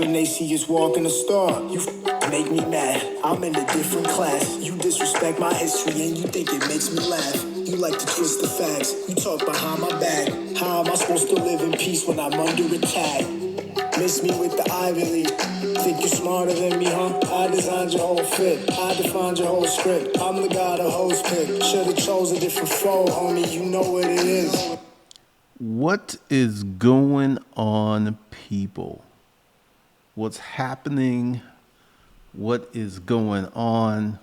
and they see us walking the store. You make me mad, I'm in a different class. You disrespect my history and you think it makes me laugh. You like to twist the facts, you talk behind my back. How am I supposed to live in peace when I'm under attack? Miss me with the Ivy League. Think you smarter than me, huh? I designed your whole fit. I defined your whole script. I'm the guy the hoes pick. Should've chose a different flow, homie. You know what it is. What is going on, people? What's happening? What is going on?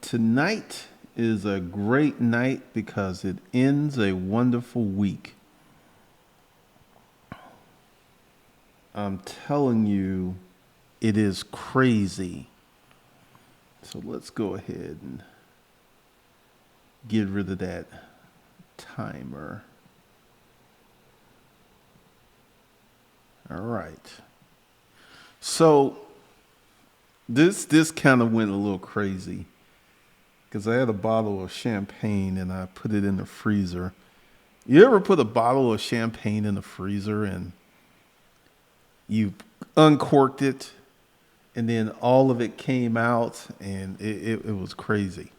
Tonight is a great night because it ends a wonderful week. I'm telling you, it is crazy. So let's go ahead and get rid of that timer. All right. So this kind of went a little crazy because I had a bottle of champagne and I put it in the freezer. You ever put a bottle of champagne in the freezer and you uncorked it and then all of it came out and it was crazy.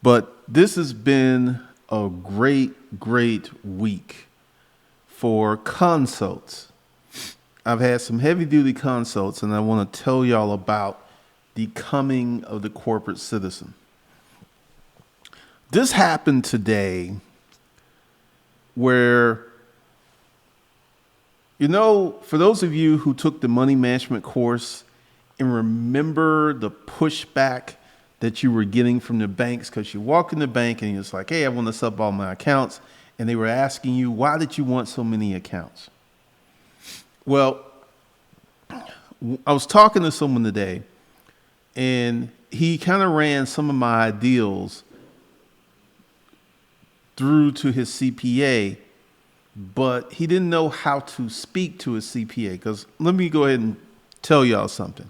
But this has been a great week for consults. I've had some heavy duty consults and I want to tell y'all about the coming of the corporate citizen. This happened today where, for those of you who took the money management course and remember the pushback that you were getting from the banks, because you walk in the bank and it's like, hey, I want to sub all my accounts. And they were asking you, why did you want so many accounts? Well, I was talking to someone today and he kind of ran some of my ideals through to his CPA, but he didn't know how to speak to his CPA. Because let me go ahead and tell y'all something.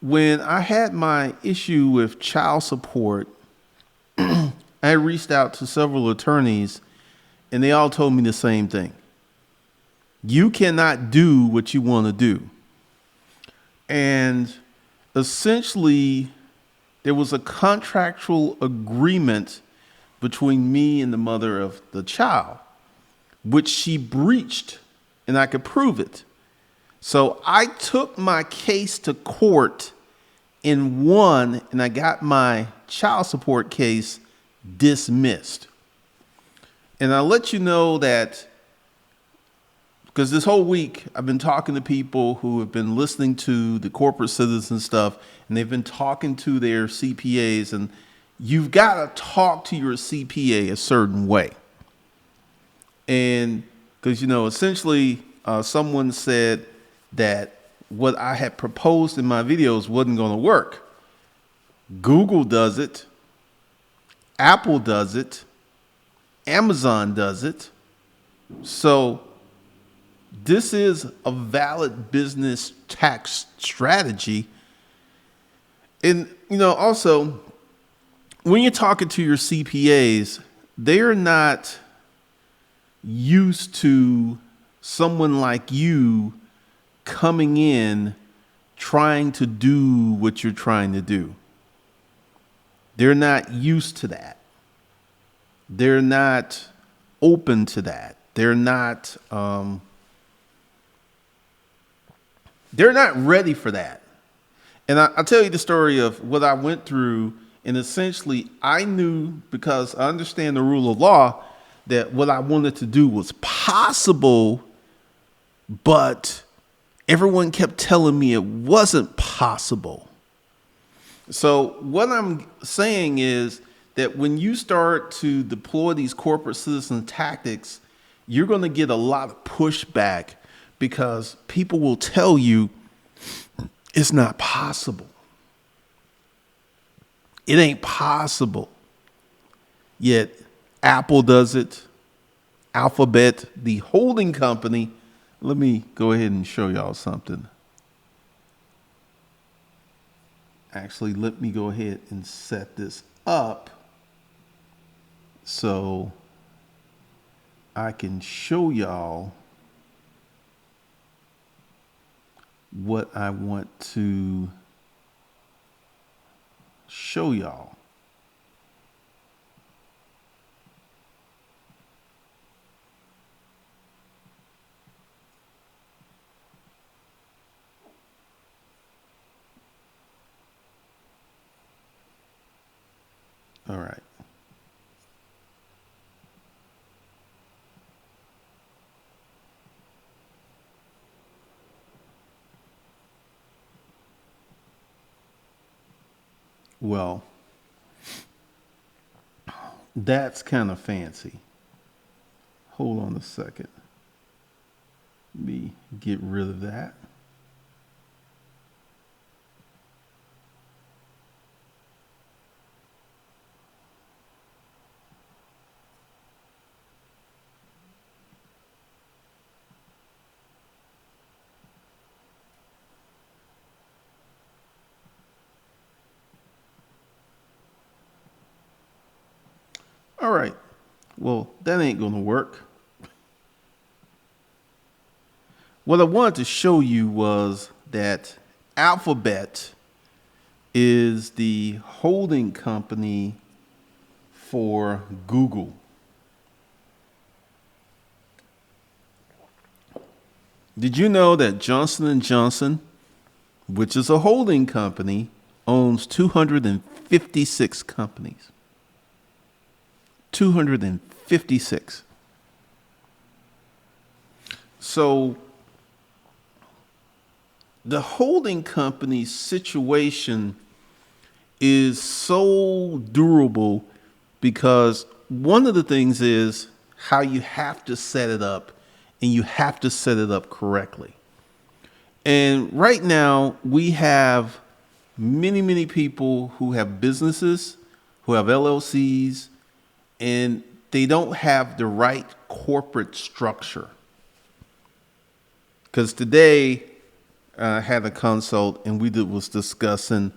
When I had my issue with child support, I reached out to several attorneys and they all told me the same thing. You cannot do what you want to do. And essentially, there was a contractual agreement between me and the mother of the child, which she breached, and I could prove it. So I took my case to court and won, and I got my child support case dismissed. And I'll let you know that because this whole week I've been talking to people who have been listening to the corporate citizen stuff, and they've been talking to their CPAs, and you've got to talk to your CPA a certain way. And because, essentially someone said that what I had proposed in my videos wasn't going to work. Google does it. Apple does it. Amazon does it. So this is a valid business tax strategy. And, also, when you're talking to your CPAs, they're not used to someone like you coming in trying to do what you're trying to do. They're not used to that. They're not open to that. They're not ready for that. And I'll tell you the story of what I went through. And essentially, I knew, because I understand the rule of law, that what I wanted to do was possible, but everyone kept telling me it wasn't possible. So what I'm saying is that when you start to deploy these corporate citizen tactics, you're going to get a lot of pushback because people will tell you it's not possible. It ain't possible. Yet Apple does it. Alphabet, the holding company. Let me go ahead and show y'all something. Actually, let me go ahead and set this up so I can show y'all what I want to show y'all. All right. Well, that's kind of fancy. Hold on a second. Let me get rid of that. All right. Well, that ain't going to work. What I wanted to show you was that Alphabet is the holding company for Google. Did you know that Johnson & Johnson, which is a holding company, owns 256 companies? 256. So the holding company situation is so durable because one of the things is how you have to set it up, and you have to set it up correctly. And right now we have many people who have businesses, who have LLCs, and they don't have the right corporate structure. Because today I had a consult and we was discussing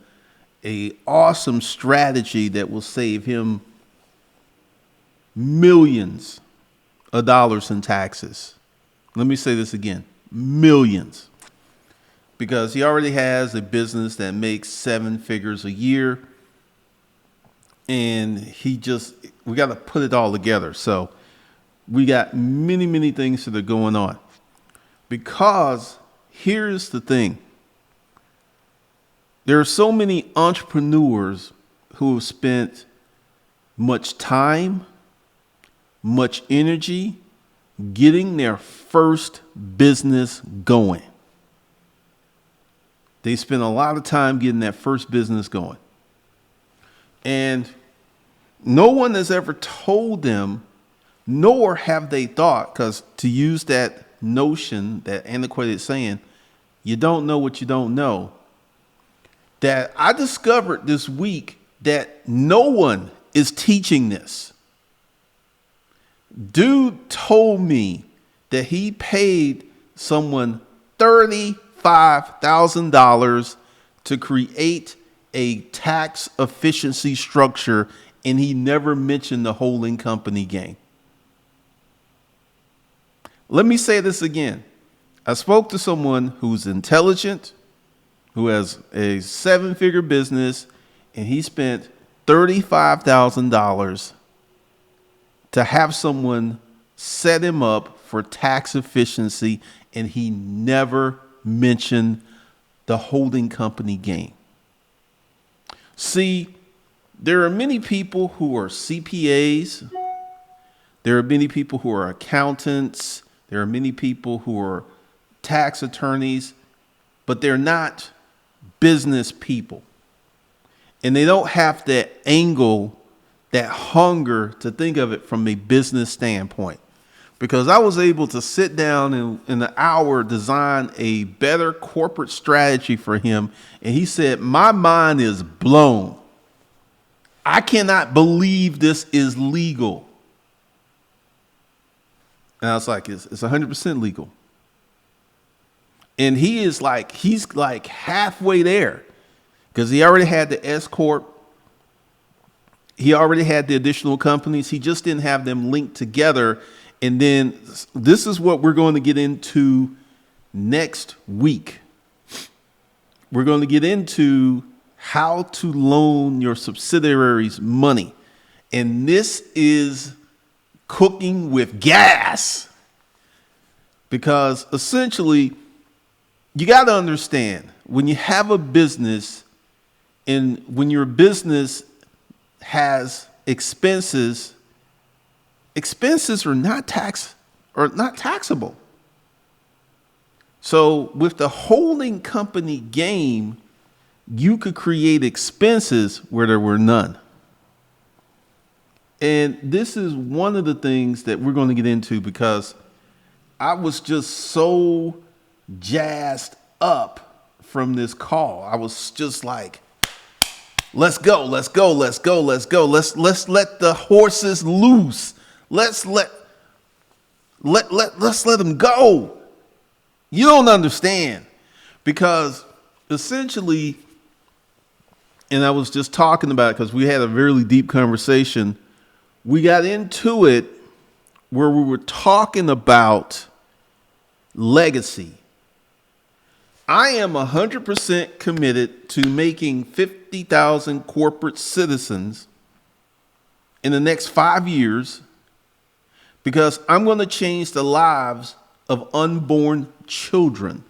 a awesome strategy that will save him millions of dollars in taxes. Let me say this again, millions. Because he already has a business that makes 7 figures a year. And we got to put it all together. So we got many things that are going on. Because here's the thing. There are so many entrepreneurs who have spent much time, much energy getting their first business going. They spent a lot of time getting that first business going. And no one has ever told them, nor have they thought, because to use that notion, that antiquated saying, you don't know what you don't know, that I discovered this week that no one is teaching this. Dude told me that he paid someone $35,000 to create a tax efficiency structure, and he never mentioned the holding company game. Let me say this again. I spoke to someone who's intelligent, who has a 7-figure business, and he spent $35,000 to have someone set him up for tax efficiency, and he never mentioned the holding company game. See, there are many people who are CPAs. There are many people who are accountants. There are many people who are tax attorneys, but they're not business people. And they don't have that angle, that hunger to think of it from a business standpoint. Because I was able to sit down and in an hour design a better corporate strategy for him. And he said, my mind is blown. I cannot believe this is legal. And I was like, it's 100% legal. And he's like halfway there, because he already had the S Corp. He already had the additional companies. He just didn't have them linked together. And then this is what we're going to get into next week. we're going to get into how to loan your subsidiaries money. And this is cooking with gas, because essentially you got to understand, when you have a business and when your business has expenses are not taxable. So with the holding company game, you could create expenses where there were none. And this is one of the things that we're going to get into, because I was just so jazzed up from this call. I was just like, let's go, let's go, let's go, let's go. Let's let the horses loose. Let's let them go. You don't understand, because essentially, and I was just talking about it because we had a really deep conversation. We got into it where we were talking about legacy. I am 100% committed to making 50,000 corporate citizens in the next 5 years, because I'm going to change the lives of unborn children.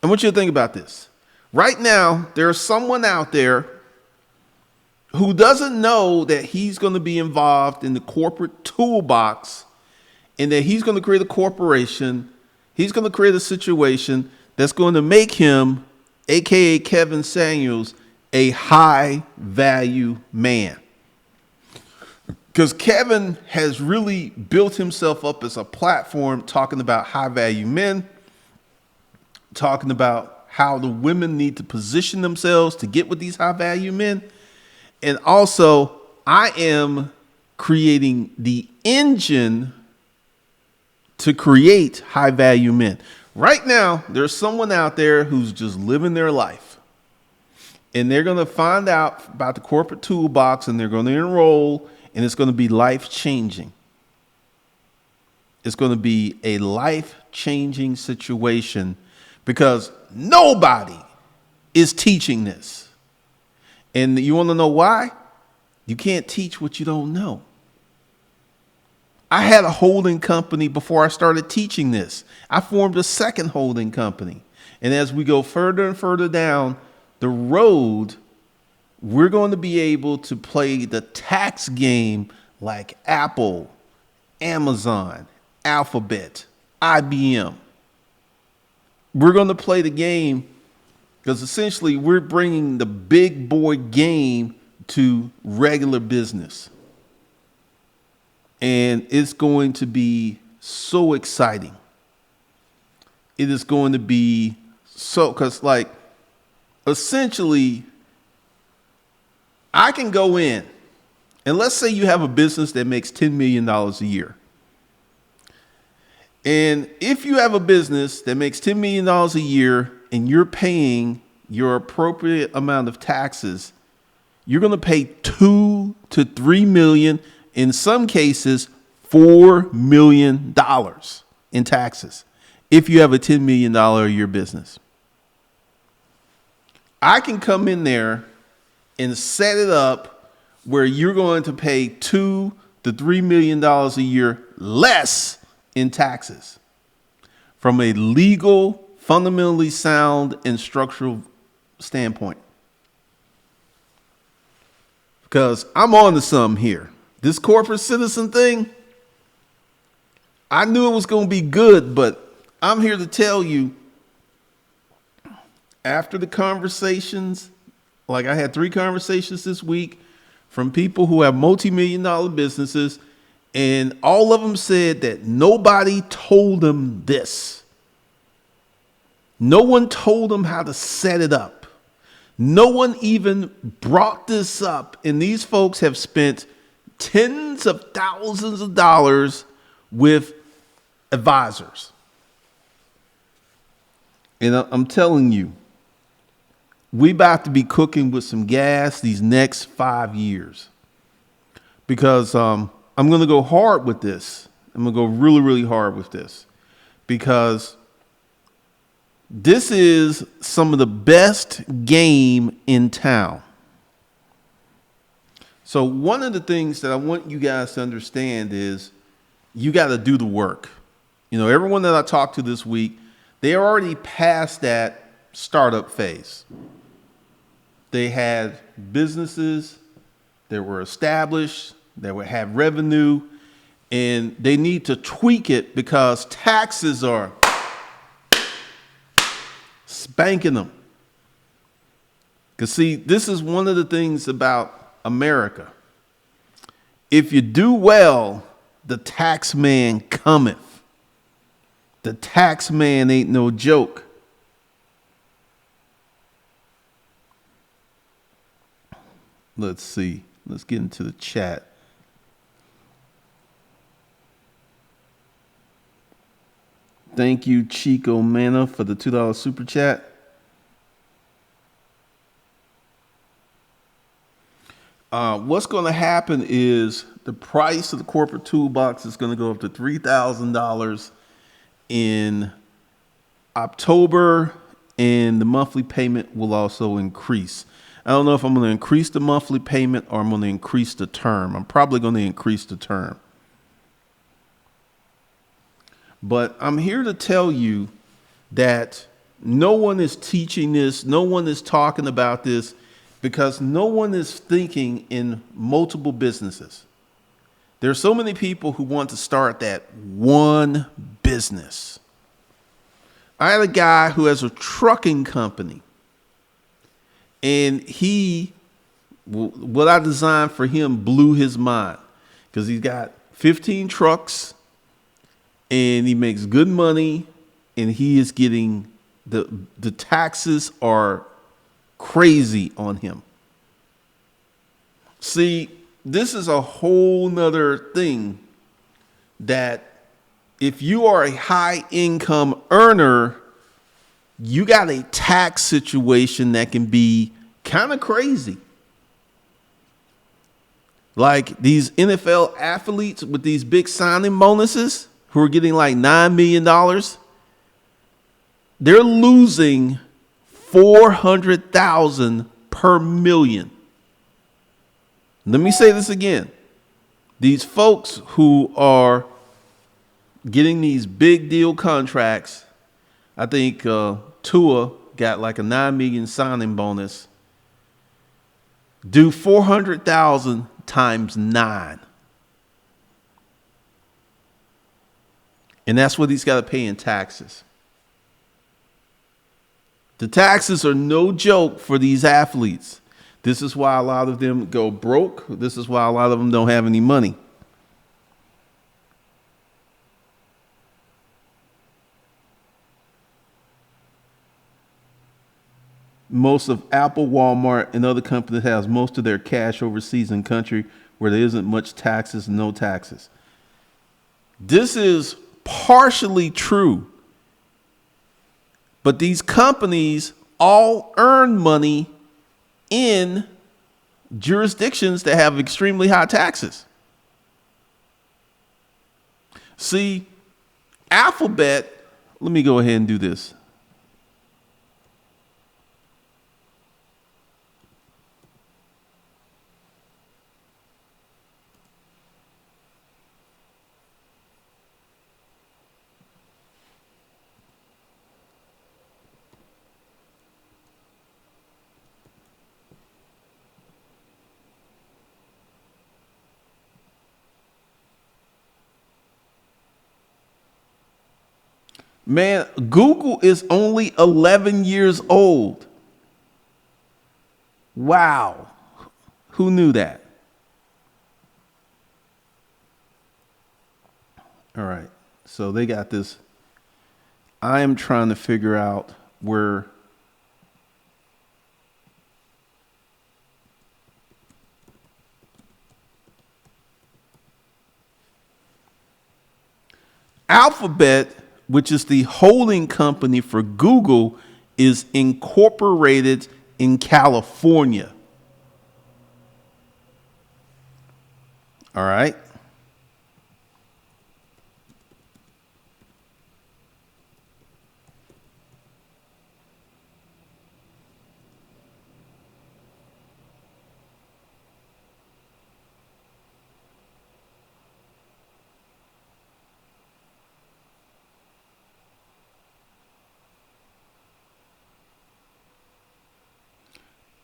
I want you to think about this. Right now, there's someone out there who doesn't know that he's going to be involved in the corporate toolbox, and that he's going to create a corporation. He's going to create a situation that's going to make him, AKA Kevin Samuels, a high value man. Because Kevin has really built himself up as a platform, talking about high value men, talking about how the women need to position themselves to get with these high value men. And also, I am creating the engine to create high value men. Right now, there's someone out there who's just living their life, and they're going to find out about the corporate toolbox, and they're going to enroll, and it's going to be life changing. It's going to be a life changing situation, because nobody is teaching this. And you want to know why? You can't teach what you don't know. I had a holding company before I started teaching this. I formed a second holding company. And as we go further and further down the road, we're going to be able to play the tax game like Apple, Amazon, Alphabet, IBM. We're going to play the game, because essentially we're bringing the big boy game to regular business. And it's going to be so exciting. It is going to be so, because like essentially I can go in, and let's say you have a business that makes $10 million a year. And if you have a business that makes $10 million a year and you're paying your appropriate amount of taxes, you're going to pay $2 to $3 million, in some cases $4 million in taxes if you have a $10 million a year business. I can come in there and set it up where you're going to pay $2 to $3 million a year less in taxes from a legal, fundamentally sound, and structural standpoint. Because I'm on to something here. This corporate citizen thing, I knew it was going to be good, but I'm here to tell you, after the conversations, like I had 3 conversations this week from people who have multi-million-dollar businesses, and all of them said that nobody told them this. No one told them how to set it up. No one even brought this up, and these folks have spent tens of thousands of dollars with advisors. And I'm telling you, we about to be cooking with some gas these next 5 years, because I'm going to go hard with this. I'm going to go really, really hard with this, because This is some of the best game in town. So one of the things that I want you guys to understand is you got to do the work. You know, everyone that I talked to this week, they are already past that startup phase. They had businesses that were established, that would have revenue, and they need to tweak it because taxes are spanking them. Because see, this is one of the things about America. If you do well, the tax man cometh. The tax man ain't no joke. Let's see. Let's get into the chat. Thank you, Chico Mana, for the $2 super chat. What's going to happen is the price of the corporate toolbox is going to go up to $3,000 in October, and the monthly payment will also increase. I don't know if I'm going to increase the monthly payment or I'm going to increase the term. I'm probably going to increase the term. But I'm here to tell you that no one is teaching this. No one is talking about this because no one is thinking in multiple businesses. There are so many people who want to start that one business. I had a guy who has a trucking company, and what I designed for him blew his mind because he's got 15 trucks and he makes good money, and he is getting the taxes are crazy on him. See, this is a whole nother thing that if you are a high income earner, you got a tax situation that can be kind of crazy. Like these NFL athletes with these big signing bonuses who are getting like $9 million, they're losing $400,000 per million. Let me say this again. These folks who are getting these big deal contracts, I think Tua got like a $9 million signing bonus. Do 400,000 times 9. And that's what he's got to pay in taxes. The taxes are no joke for these athletes. This is why a lot of them go broke. This is why a lot of them don't have any money. Most of Apple, Walmart, and other companies has most of their cash overseas in country where there isn't much taxes, no taxes. This is partially true. But these companies all earn money in jurisdictions that have extremely high taxes. See, Alphabet, let me go ahead and do this. Man, Google is only 11 years old. Wow. Who knew that? All right. So they got this. I am trying to figure out where Alphabet, which is the holding company for Google, is incorporated in California. All right.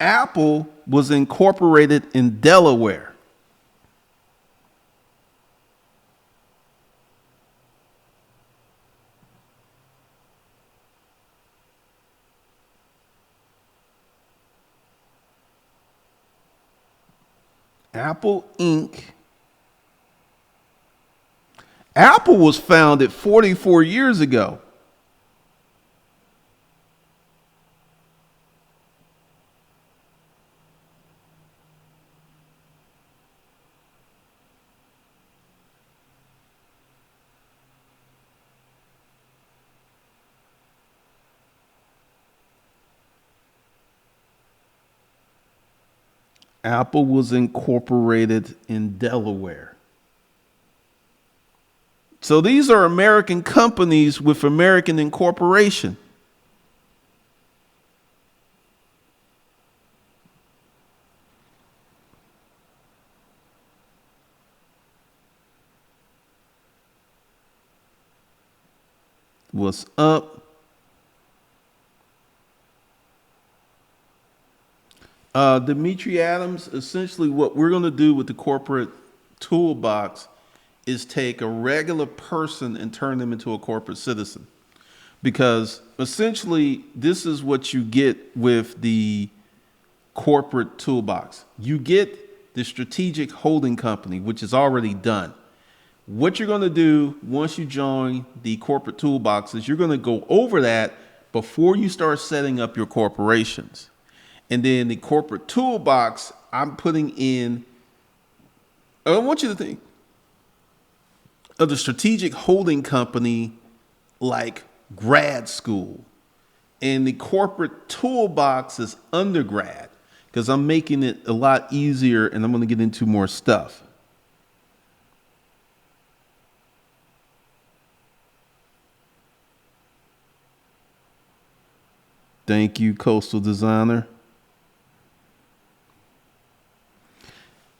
Apple was incorporated in Delaware. Apple Inc. Apple was founded 44 years ago. Apple was incorporated in Delaware. So these are American companies with American incorporation. What's up? Dimitri Adams, essentially what we're going to do with the corporate toolbox is take a regular person and turn them into a corporate citizen. Because essentially, this is what you get with the corporate toolbox. You get the strategic holding company, which is already done. What you're going to do once you join the corporate toolbox is you're going to go over that before you start setting up your corporations. And then the corporate toolbox, I'm putting in, I want you to think of the strategic holding company like grad school. And the corporate toolbox is undergrad because I'm making it a lot easier and I'm going to get into more stuff. Thank you, Coastal Designer.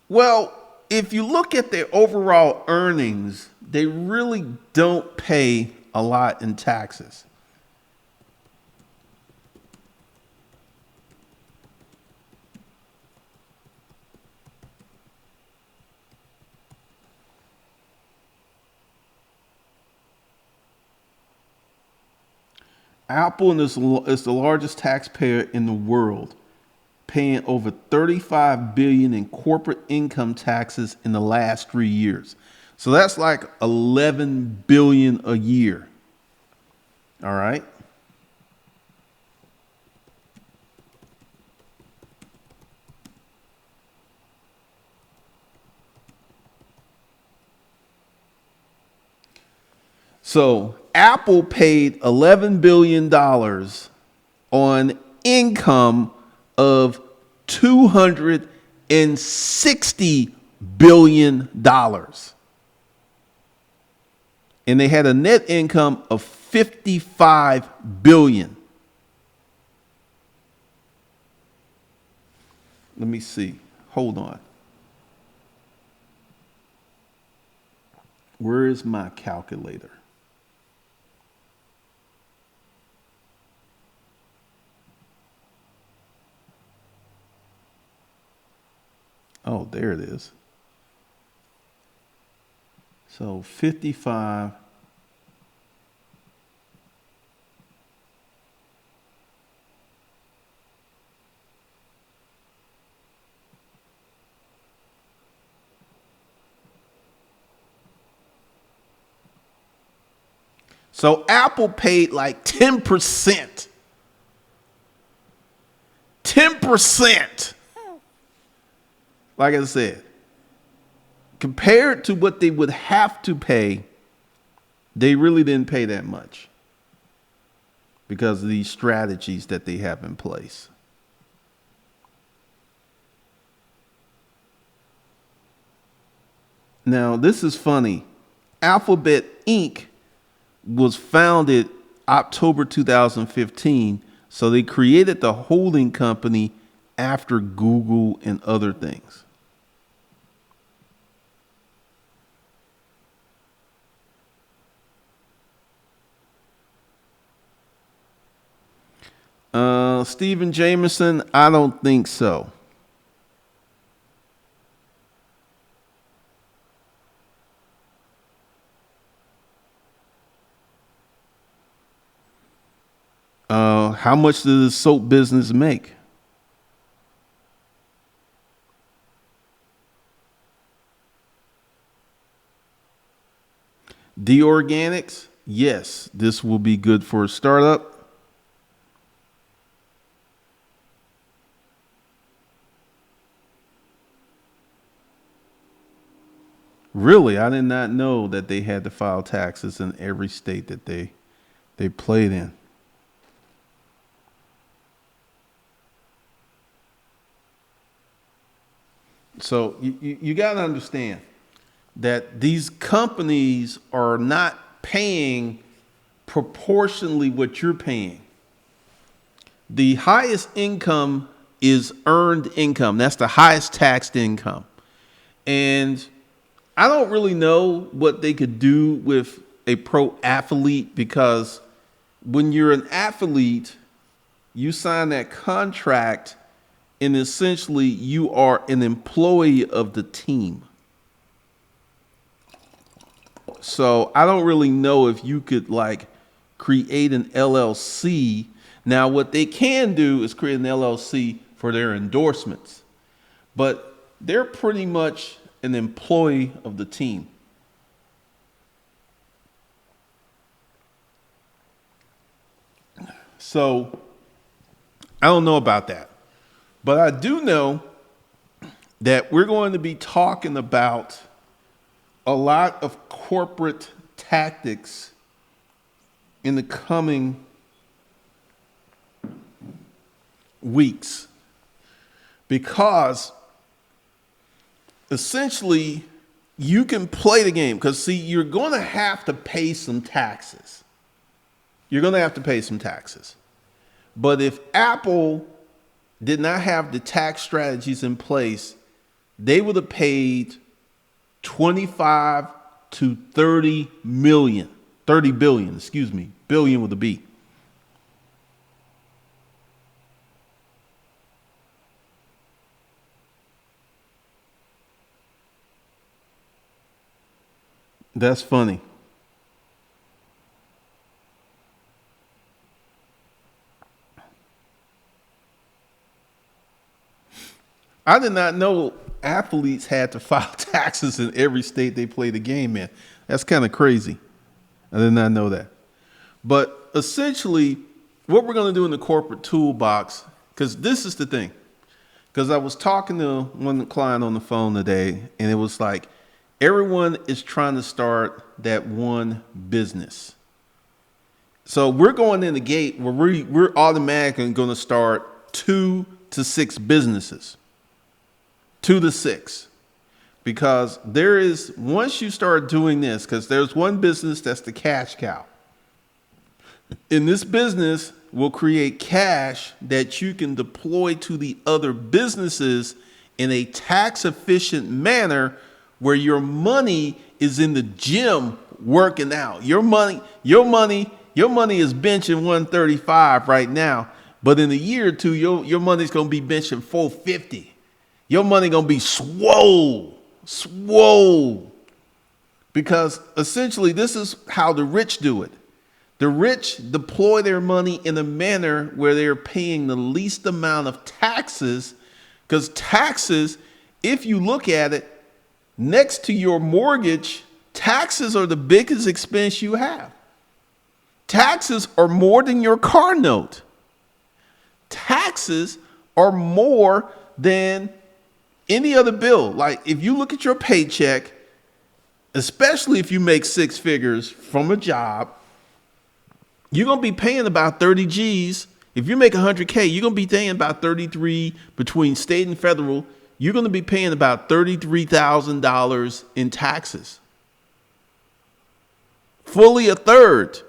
Well, if you look at their overall earnings, they really don't pay a lot in taxes. Apple is the largest taxpayer in the world, paying over $35 billion in corporate income taxes in the last 3 years. So that's like $11 billion a year. All right. So Apple paid $11 billion on income of $260 billion. And they had a net income of $55 billion. Let me see. Hold on. Where is my calculator? Oh, there it is. So 55. So Apple paid like 10%. 10%. Like I said, compared to what they would have to pay, they really didn't pay that much because of these strategies that they have in place. Now, this is funny. Alphabet Inc. was founded October 2015, so they created the holding company after Google and other things. Stephen Jameson, I don't think so. How much does the soap business make? The organics, yes, this will be good for a startup. Really, I did not know that they had to file taxes in every state that they played in. So you got to understand that these companies are not paying proportionally what you're paying. The highest income is earned income. That's the highest taxed income. And I don't really know what they could do with a pro athlete, because when you're an athlete, you sign that contract and essentially you are an employee of the team. So I don't really know if you could like create an LLC. Now, what they can do is create an LLC for their endorsements, but they're pretty much an employee of the team. So I don't know about that, but I do know that we're going to be talking about a lot of corporate tactics in the coming weeks, because essentially you can play the game. Because see, you're going to have to pay some taxes. You're going to have to pay some taxes. But if Apple did not have the tax strategies in place, they would have paid 25 to 30 million, 30 billion, excuse me, billion with a B. That's funny. I did not know athletes had to file taxes in every state they play the game in. That's kind of crazy. I did not know that. But essentially, what we're going to do in the corporate toolbox, because this is the thing, because I was talking to one client on the phone today, and it was like everyone is trying to start that one business. So we're going in the gate where we're automatically going to start 2 to 6 businesses. 2 to 6. Because there is, once you start doing this, because there's one business that's the cash cow. In this business will create cash that you can deploy to the other businesses in a tax efficient manner, where your money is in the gym working out. Your money is benching 135 right now, but in a year or two, your money's gonna be benching 450. Your money gonna be swole. Because essentially this is how the rich do it. The rich deploy their money in a manner where they're paying the least amount of taxes, because taxes, if you look at it, next to your mortgage, taxes are the biggest expense you have. Taxes are more than your car note. Taxes are more than any other bill. Like if you look at your paycheck, especially if you make 6 figures from a job, you're going to be paying about 30 G's. If you make 100K, you're going to be paying about 33 between state and federal. You're going to be paying about $33,000 in taxes. Fully a third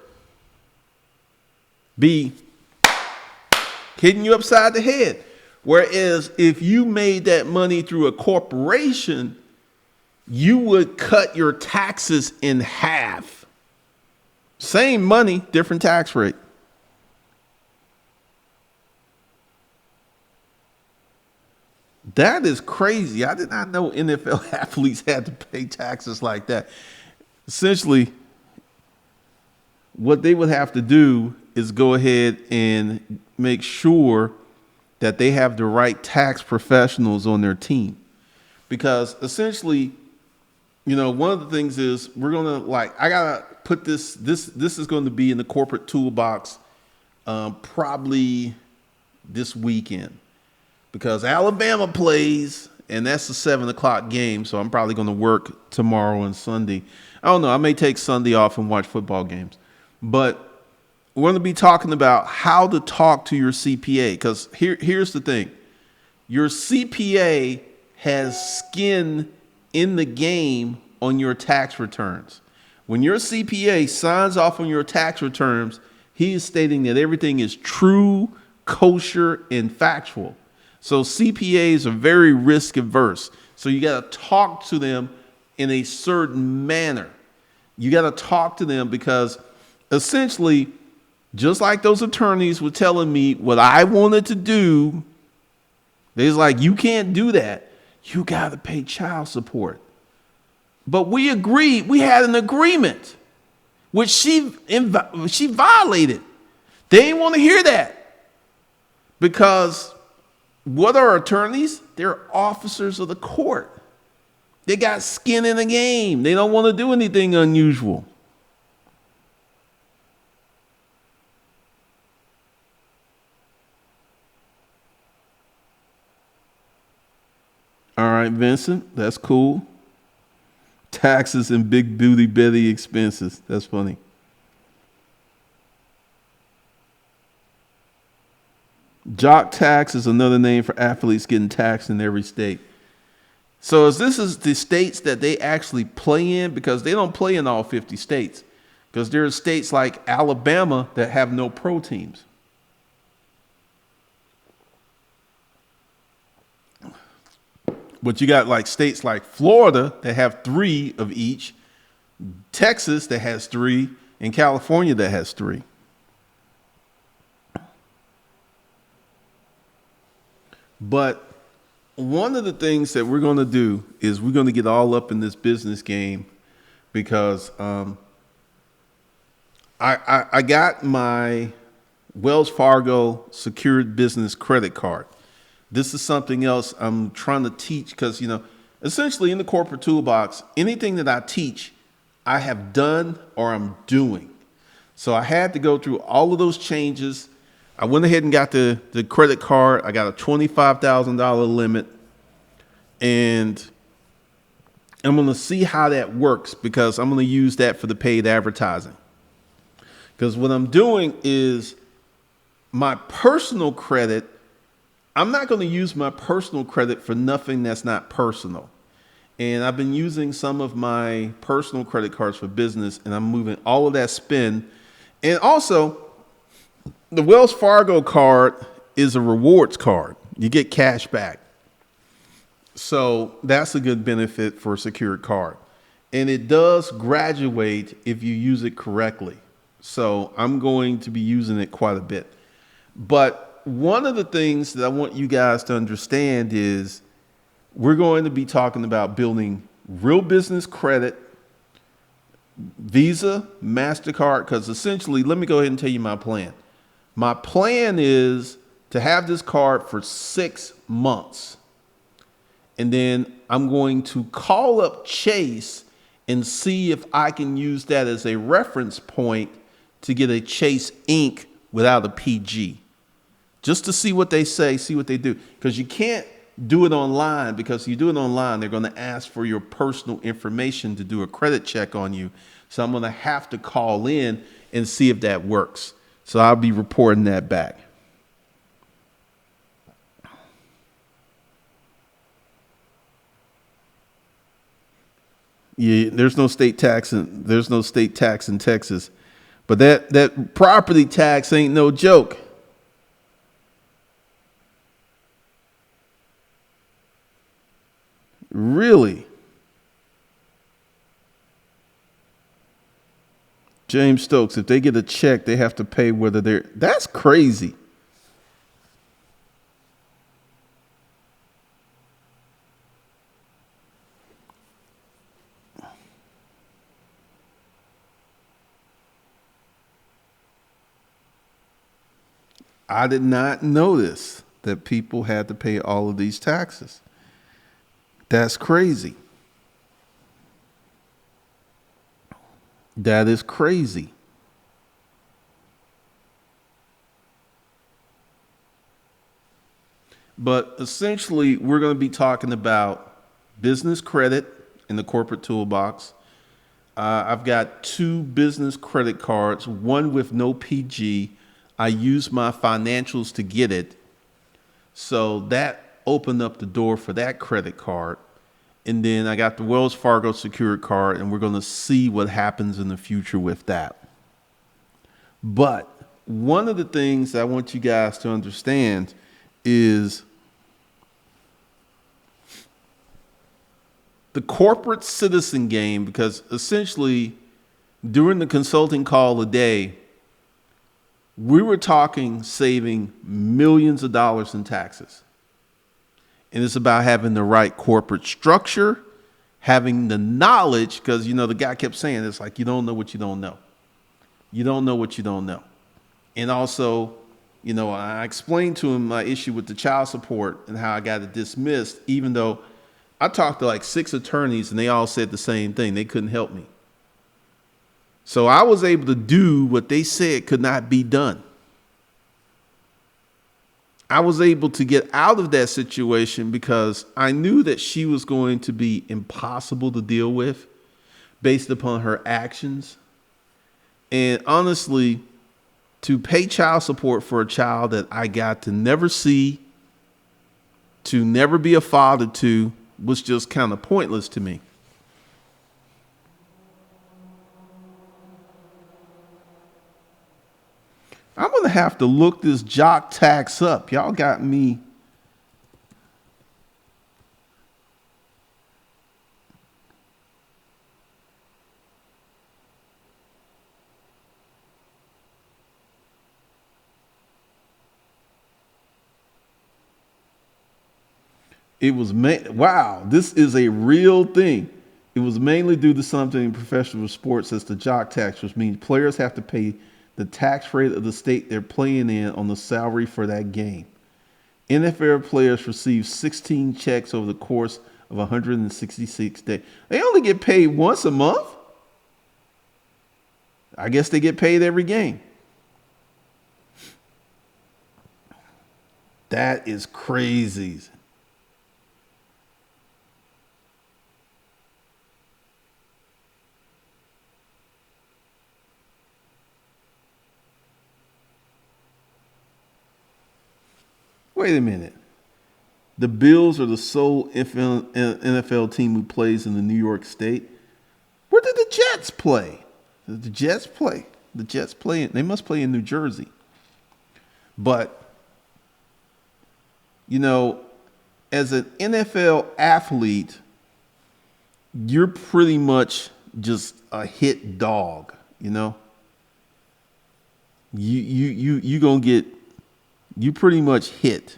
be hitting you upside the head. Whereas if you made that money through a corporation, you would cut your taxes in half. Same money, different tax rate. That is crazy. I did not know NFL athletes had to pay taxes like that. Essentially, what they would have to do is go ahead and make sure that they have the right tax professionals on their team. Because essentially, one of the things is we're gonna I gotta put this is going to be in the corporate toolbox probably this weekend because Alabama plays and that's a 7:00 game. So I'm probably going to work tomorrow and Sunday. I don't know. I may take Sunday off and watch football games, but we're going to be talking about how to talk to your CPA because here's the thing. Your CPA has skin in the game on your tax returns. When your CPA signs off on your tax returns, he is stating that everything is true, kosher, and factual. So CPAs are very risk averse. So you got to talk to them in a certain manner. You got to talk to them because essentially, just like those attorneys were telling me what I wanted to do, they's like, you can't do that. You got to pay child support. But we agreed. We had an agreement, which she violated. They didn't want to hear that because what are attorneys? They're officers of the court. They got skin in the game. They don't want to do anything unusual. All right, Vincent, that's cool. Taxes and big booty Betty expenses. That's funny. Jock tax is another name for athletes getting taxed in every state. So as this is the states that they actually play in, because they don't play in all 50 states, because there are states like Alabama that have no pro teams. But you got like states like Florida that have 3 of each, Texas that has 3, and California that has 3. But one of the things that we're going to do is we're going to get all up in this business game because I got my Wells Fargo secured business credit card. This is something else I'm trying to teach because, essentially in the corporate toolbox, anything that I teach, I have done or I'm doing. So I had to go through all of those changes. I went ahead and got the credit card. I got a $25,000 limit. And I'm going to see how that works because I'm going to use that for the paid advertising. Because what I'm doing is my personal credit, I'm not going to use my personal credit for nothing that's not personal. And I've been using some of my personal credit cards for business, and I'm moving all of that spend. And also, the Wells Fargo card is a rewards card. You get cash back. So that's a good benefit for a secured card. And it does graduate if you use it correctly. So I'm going to be using it quite a bit. But one of the things that I want you guys to understand is we're going to be talking about building real business credit, Visa, MasterCard, because essentially, let me go ahead and tell you my plan. My plan is to have this card for 6 months. And then I'm going to call up Chase and see if I can use that as a reference point to get a Chase Inc. without a PG. Just to see what they say, see what they do. Because you can't do it online, because if you do it online, they're going to ask for your personal information to do a credit check on you. So I'm going to have to call in and see if that works. So I'll be reporting that back. Yeah, there's no state tax in Texas. But that property tax ain't no joke. Really? James Stokes, if they get a check, they have to pay whether they're... That's crazy. I did not notice that people had to pay all of these taxes. That's crazy. That is crazy. But essentially, we're going to be talking about business credit in the corporate toolbox. I've got 2 business credit cards, one with no PG. I used my financials to get it. So that opened up the door for that credit card. And then I got the Wells Fargo secured card, and we're going to see what happens in the future with that. But one of the things I want you guys to understand is the corporate citizen game, because essentially during the consulting call today, we were talking saving millions of dollars in taxes. And it's about having the right corporate structure, having the knowledge, because, the guy kept saying, it's like, you don't know what you don't know. You don't know what you don't know. And also, I explained to him my issue with the child support and how I got it dismissed, even though I talked to like 6 attorneys and they all said the same thing. They couldn't help me. So I was able to do what they said could not be done. I was able to get out of that situation because I knew that she was going to be impossible to deal with based upon her actions. And honestly, to pay child support for a child that I got to never see, to never be a father to, was just kind of pointless to me. I'm going to have to look this jock tax up. Y'all got me. Wow, this is a real thing. It was mainly due to something in professional sports as the jock tax, which means players have to pay the tax rate of the state they're playing in on the salary for that game. NFL players receive 16 checks over the course of 166 days. They only get paid once a month? I guess they get paid every game. That is crazy. Wait a minute. The Bills are the sole NFL team who plays in the New York State. Where did the Jets play? Did the Jets play? The Jets play. They must play in New Jersey. But, as an NFL athlete, you're pretty much just a hit dog, You gonna get. You pretty much hit.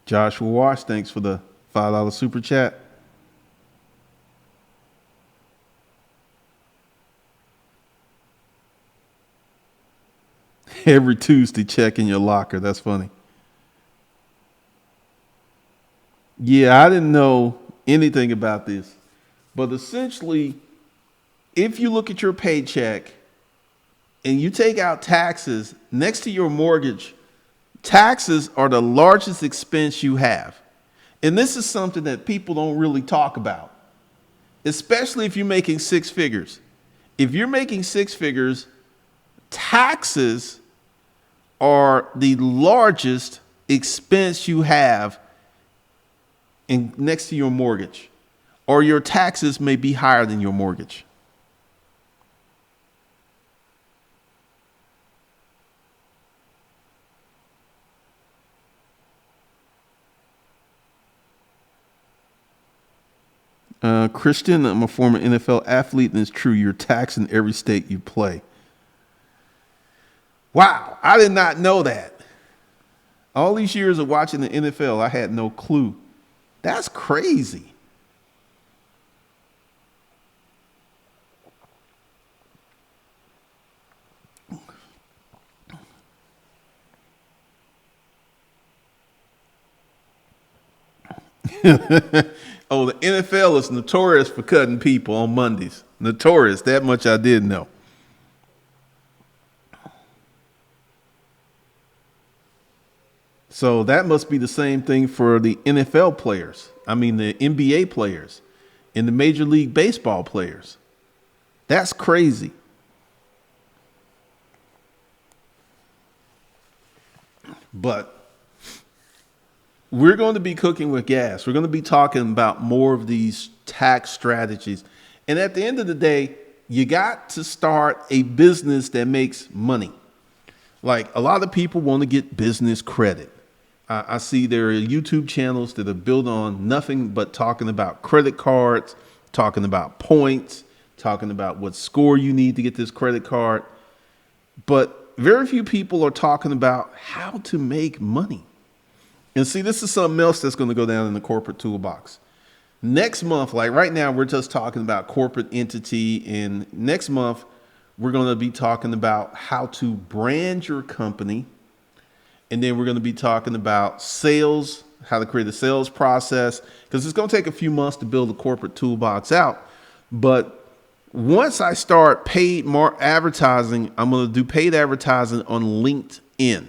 Joshua Wash, thanks for the $5 super chat. Every Tuesday, check in your locker. That's funny. Yeah, I didn't know anything about this. But essentially, if you look at your paycheck and you take out taxes next to your mortgage, taxes are the largest expense you have. And this is something that people don't really talk about, especially if you're making 6 figures. If you're making 6 figures, taxes are the largest expense you have next to your mortgage, or your taxes may be higher than your mortgage. Christian, I'm a former NFL athlete, and it's true, you're taxed in every state you play. Wow, I did not know that. All these years of watching the NFL, I had no clue. That's crazy. Oh, the NFL is notorious for cutting people on Mondays. Notorious. That much I did know. So that must be the same thing for the NFL players. I mean, the NBA players and the Major League Baseball players. That's crazy. But we're going to be cooking with gas. We're going to be talking about more of these tax strategies. And at the end of the day, you got to start a business that makes money. Like a lot of people want to get business credit. I see there are YouTube channels that are built on nothing but talking about credit cards, talking about points, talking about what score you need to get this credit card. But very few people are talking about how to make money. And see, this is something else that's going to go down in the corporate toolbox. Next month, like right now, we're just talking about corporate entity. And next month, we're going to be talking about how to brand your company. And then we're going to be talking about sales, how to create a sales process, because it's going to take a few months to build the corporate toolbox out. But once I start paid more advertising, I'm going to do paid advertising on LinkedIn.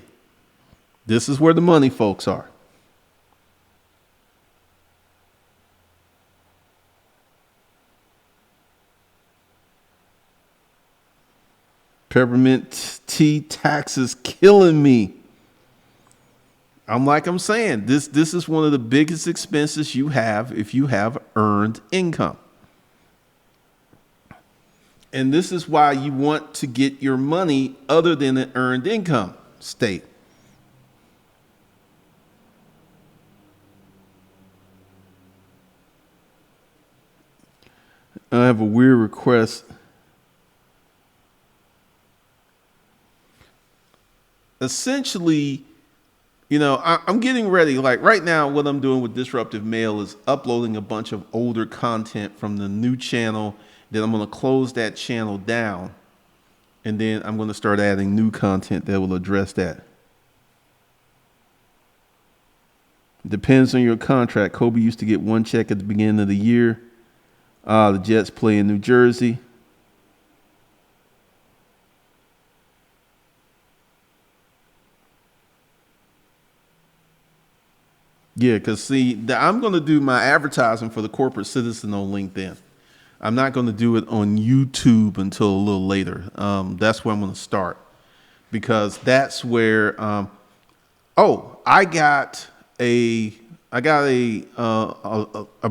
This is where the money folks are. Peppermint tea taxes killing me. I'm saying, this is one of the biggest expenses you have if you have earned income. And this is why you want to get your money other than an earned income state. I have a weird request. Essentially, I'm getting ready. Like right now, what I'm doing with Disruptive Mail is uploading a bunch of older content from the new channel. Then I'm going to close that channel down. And then I'm going to start adding new content that will address that. Depends on your contract. Kobe used to get one check at the beginning of the year. The Jets play in New Jersey. Yeah, because see, I'm going to do my advertising for the corporate citizen on LinkedIn. I'm not going to do it on YouTube until a little later. That's where I'm going to start because that's where. I got a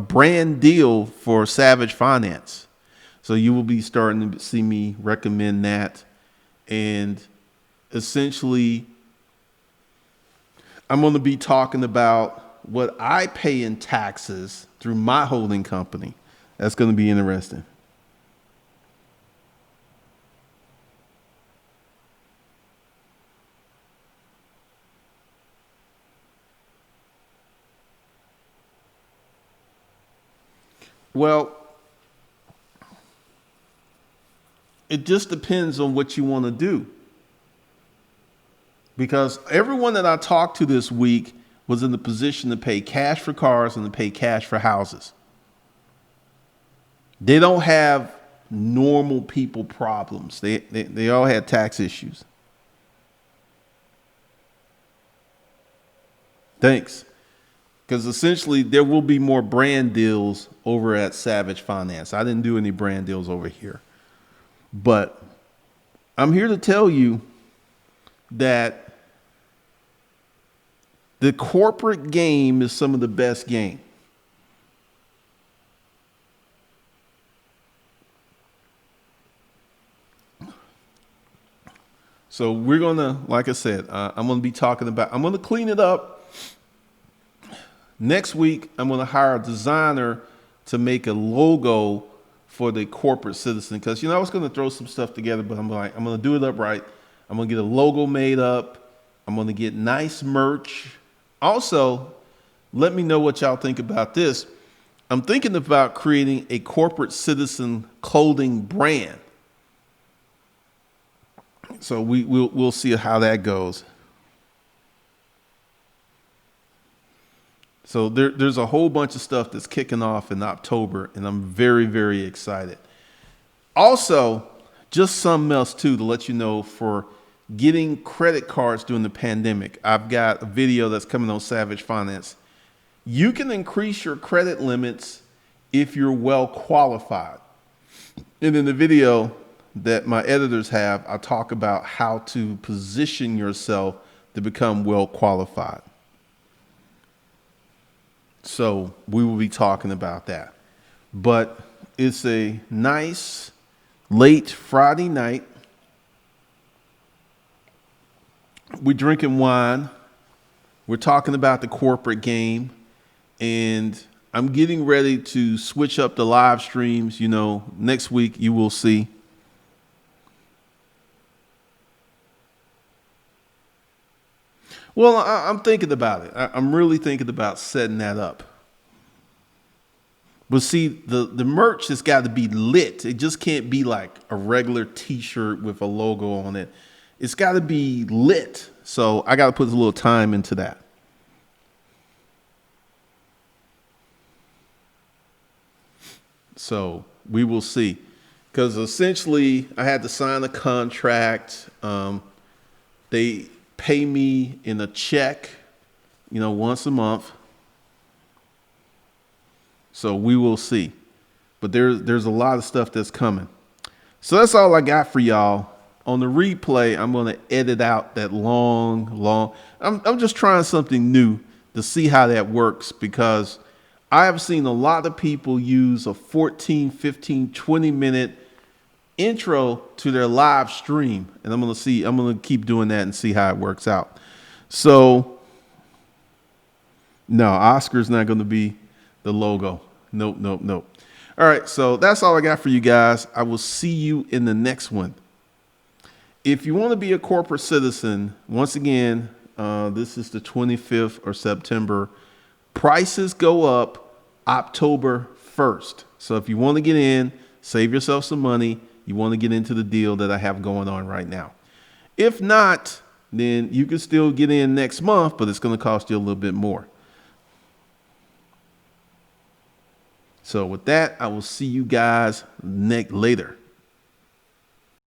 brand deal for Savage Finance, so you will be starting to see me recommend that, and essentially, I'm going to be talking about what I pay in taxes through my holding company. That's going to be interesting. Well, it just depends on what you want to do. Because everyone that I talked to this week was in the position to pay cash for cars and to pay cash for houses. They don't have normal people problems. They all had tax issues. Thanks. Because essentially there will be more brand deals over at Savage Finance. I didn't do any brand deals over here. But I'm here to tell you that the corporate game is some of the best game. So we're going to, like I said, I'm going to be talking about, I'm going to clean it up. Next week, I'm going to hire a designer to make a logo for the corporate citizen. Because, I was going to throw some stuff together, but I'm going to do it up right. I'm going to get a logo made up. I'm going to get nice merch. Also, let me know what y'all think about this. I'm thinking about creating a corporate citizen clothing brand. So we'll see how that goes. So there's a whole bunch of stuff that's kicking off in October, and I'm very, very excited. Also, just something else too to let you know for getting credit cards during the pandemic. I've got a video that's coming on Savage Finance. You can increase your credit limits if you're well qualified. And in the video that my editors have, I talk about how to position yourself to become well qualified. So we will be talking about that. But it's a nice late Friday night. We're drinking wine. We're talking about the corporate game. And I'm getting ready to switch up the live streams. You know, next week you will see. Well, I'm thinking about it. I'm really thinking about setting that up. But see, the merch has got to be lit. It just can't be like a regular t-shirt with a logo on it. It's got to be lit. So I got to put a little time into that. So we will see. Because essentially I had to sign a contract. They pay me in a check, you know, once a month. So we will see. But there's a lot of stuff that's coming. So that's all I got for y'all. On the replay, I'm going to edit out that long. I'm just trying something new to see how that works, because I have seen a lot of people use a 14, 15, 20-minute intro to their live stream. And I'm going to keep doing that and see how it works out. So no, Oscar's not going to be the logo. Nope. All right. So that's all I got for you guys. I will see you in the next one. If you want to be a corporate citizen, once again, this is the 25th of September. Prices go up October 1st. So if you want to get in, save yourself some money. You want to get into the deal that I have going on right now. If not, then you can still get in next month, but it's going to cost you a little bit more. So with that, I will see you guys later.